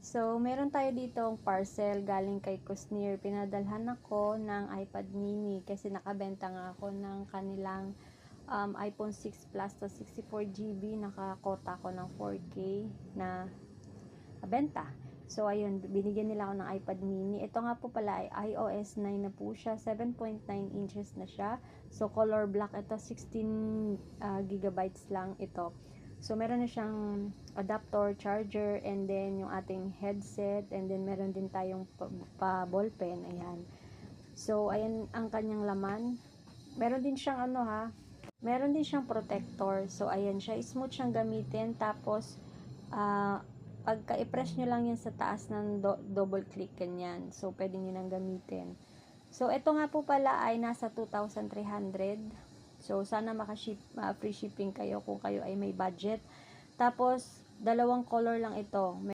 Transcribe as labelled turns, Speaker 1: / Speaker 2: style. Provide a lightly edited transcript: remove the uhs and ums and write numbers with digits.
Speaker 1: So, meron tayo ditong parcel galing kay Kusnir. Pinadalhan ako ng iPad mini kasi nakabenta nga ako ng kanilang iPhone 6 Plus to 64 GB. Nakakota ako ng 4K na benta. So, ayun, binigyan nila ako ng iPad mini. Ito nga po pala ay iOS 9 na po siya. 7.9 inches na siya. So, color black ito. 16 gigabytes lang ito. So, meron na siyang adapter, charger, and then yung ating headset, and then meron din tayong ballpen. Ayan. So, ayan ang kanyang laman. Meron din siyang meron din siyang protector. So, ayan siya. Smooth siyang gamitin. Tapos, pagka i-press nyo lang yan sa taas ng double click, ganyan. So, pwede nyo nang gamitin. So, ito nga po pala ay nasa 2,300. So, sana free shipping kayo kung kayo ay may budget. Tapos, dalawang color lang ito.